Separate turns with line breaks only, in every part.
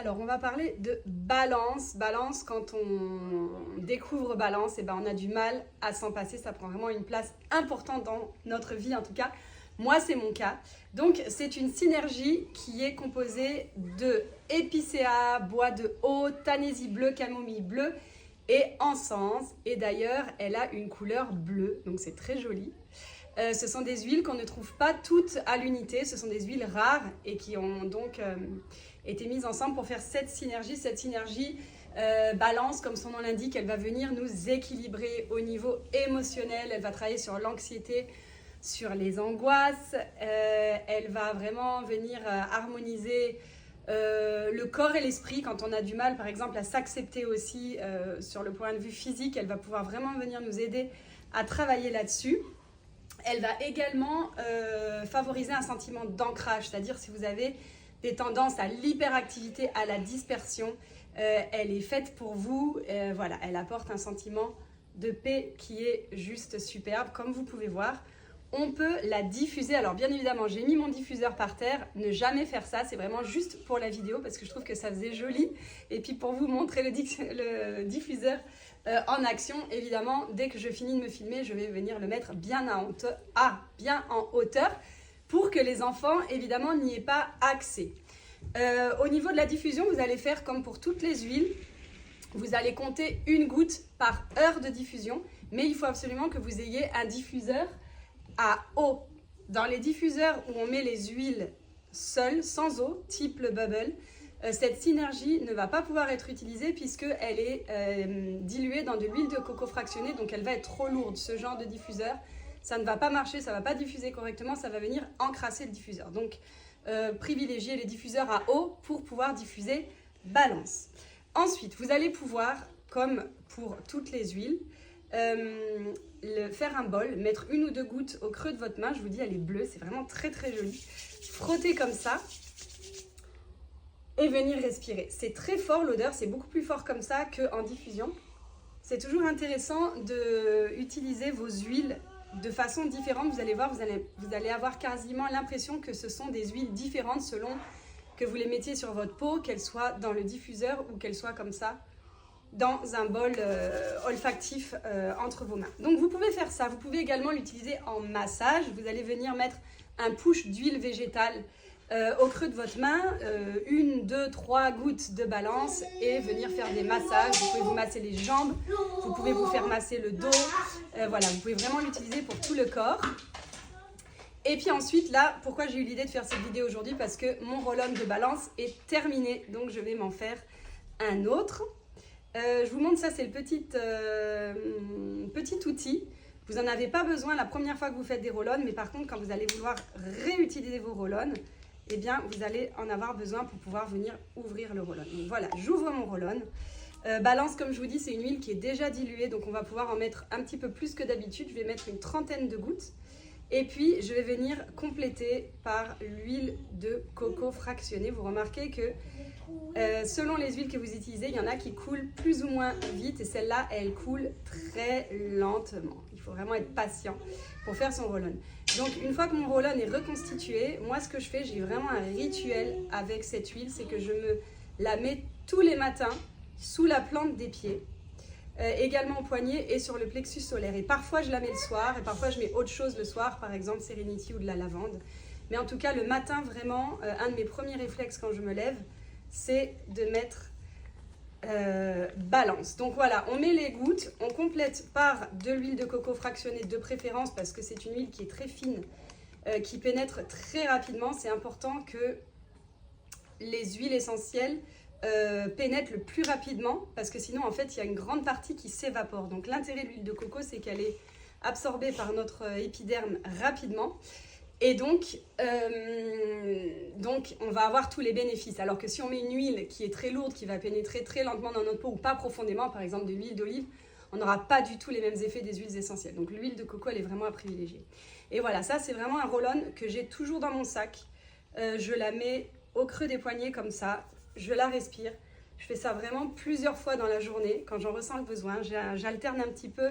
Alors, on va parler de balance. Balance, quand on découvre balance, et ben, on a du mal à s'en passer. Ça prend vraiment une place importante dans notre vie, en tout cas. Moi, c'est mon cas. Donc, c'est une synergie qui est composée de épicéa, bois de haut, tanésie bleue, camomille bleue et encens. Et d'ailleurs, elle a une couleur bleue, donc c'est très joli. Ce sont des huiles qu'on ne trouve pas toutes à l'unité. Ce sont des huiles rares et qui ont donc été mises ensemble pour faire cette synergie. Cette synergie balance, comme son nom l'indique, elle va venir nous équilibrer au niveau émotionnel. Elle va travailler sur l'anxiété, sur les angoisses. Elle va vraiment venir harmoniser le corps et l'esprit quand on a du mal, par exemple, à s'accepter aussi sur le point de vue physique. Elle va pouvoir vraiment venir nous aider à travailler là-dessus. Elle va également favoriser un sentiment d'ancrage, c'est-à-dire si vous avez des tendances à l'hyperactivité, à la dispersion, elle est faite pour vous. Voilà, elle apporte un sentiment de paix qui est juste superbe. Comme vous pouvez voir, on peut la diffuser. Alors bien évidemment, j'ai mis mon diffuseur par terre. Ne jamais faire ça, c'est vraiment juste pour la vidéo parce que je trouve que ça faisait joli. Et puis pour vous montrer le diffuseur en action, évidemment, dès que je finis de me filmer, je vais venir le mettre bien en hauteur pour que les enfants, évidemment, n'y aient pas accès. Au niveau de la diffusion, vous allez faire comme pour toutes les huiles. Vous allez compter une goutte par heure de diffusion, mais il faut absolument que vous ayez un diffuseur à eau. Dans les diffuseurs où on met les huiles seules, sans eau, type le bubble, cette synergie ne va pas pouvoir être utilisée puisqu'elle est diluée dans de l'huile de coco fractionnée, donc elle va être trop lourde. Ce genre de diffuseur, ça ne va pas marcher, ça ne va pas diffuser correctement, ça va venir encrasser le diffuseur. Donc, privilégiez les diffuseurs à eau pour pouvoir diffuser balance. Ensuite, vous allez pouvoir, comme pour toutes les huiles, faire un bol, mettre une ou deux gouttes au creux de votre main. Je vous dis, elle est bleue, c'est vraiment très très joli. Frotter comme ça et venir respirer. C'est très fort l'odeur, c'est beaucoup plus fort comme ça qu'en diffusion. C'est toujours intéressant d'utiliser vos huiles de façon différente. Vous allez voir, vous allez avoir quasiment l'impression que ce sont des huiles différentes selon que vous les mettiez sur votre peau, qu'elles soient dans le diffuseur ou qu'elles soient comme ça dans un bol olfactif entre vos mains. Donc vous pouvez faire ça. Vous pouvez également l'utiliser en massage. Vous allez venir mettre un push d'huile végétale au creux de votre main, 1, 2, 3 gouttes de balance et venir faire des massages. Vous pouvez vous masser les jambes, vous pouvez vous faire masser le dos. Voilà, vous pouvez vraiment l'utiliser pour tout le corps. Et puis ensuite, là, pourquoi j'ai eu l'idée de faire cette vidéo aujourd'hui? Parce que mon roll-on de balance est terminé, donc je vais m'en faire un autre. Je vous montre ça, c'est le petit outil. Vous n'en avez pas besoin la première fois que vous faites des roll-on, mais par contre, quand vous allez vouloir réutiliser vos roll-on, eh bien, vous allez en avoir besoin pour pouvoir venir ouvrir le roll-on. Donc voilà, j'ouvre mon roll-on. Balance, comme je vous dis, c'est une huile qui est déjà diluée, donc on va pouvoir en mettre un petit peu plus que d'habitude. Je vais mettre une trentaine de gouttes. Et puis, je vais venir compléter par l'huile de coco fractionnée. Vous remarquez que selon les huiles que vous utilisez, il y en a qui coulent plus ou moins vite et celle-là, elle coule très lentement. Il faut vraiment être patient pour faire son roll-on. Donc, une fois que mon roll-on est reconstitué, moi, ce que je fais, j'ai vraiment un rituel avec cette huile, c'est que je me la mets tous les matins sous la plante des pieds. Également au poignet et sur le plexus solaire. Et parfois, je la mets le soir et parfois, je mets autre chose le soir, par exemple Serenity ou de la lavande. Mais en tout cas, le matin, vraiment, un de mes premiers réflexes quand je me lève, c'est de mettre balance. Donc voilà, on met les gouttes, on complète par de l'huile de coco fractionnée de préférence parce que c'est une huile qui est très fine, qui pénètre très rapidement. C'est important que les huiles essentielles pénètre le plus rapidement parce que sinon en fait il y a une grande partie qui s'évapore. Donc l'intérêt de l'huile de coco, c'est qu'elle est absorbée par notre épiderme rapidement et donc on va avoir tous les bénéfices, alors que si on met une huile qui est très lourde, qui va pénétrer très lentement dans notre peau ou pas profondément, par exemple de l'huile d'olive, on n'aura pas du tout les mêmes effets des huiles essentielles. Donc l'huile de coco, elle est vraiment à privilégier. Et voilà, ça c'est vraiment un roll-on que j'ai toujours dans mon sac. Je la mets au creux des poignets comme ça. Je la respire. Je fais ça vraiment plusieurs fois dans la journée quand j'en ressens le besoin. J'alterne un petit peu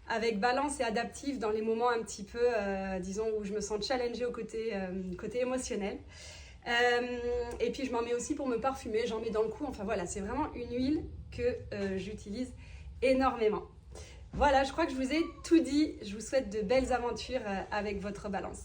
avec balance et adaptive dans les moments un petit peu, disons, où je me sens challengée au côté émotionnel. Et puis je m'en mets aussi pour me parfumer, j'en mets dans le cou. Enfin voilà, c'est vraiment une huile que j'utilise énormément. Voilà, je crois que je vous ai tout dit. Je vous souhaite de belles aventures avec votre balance.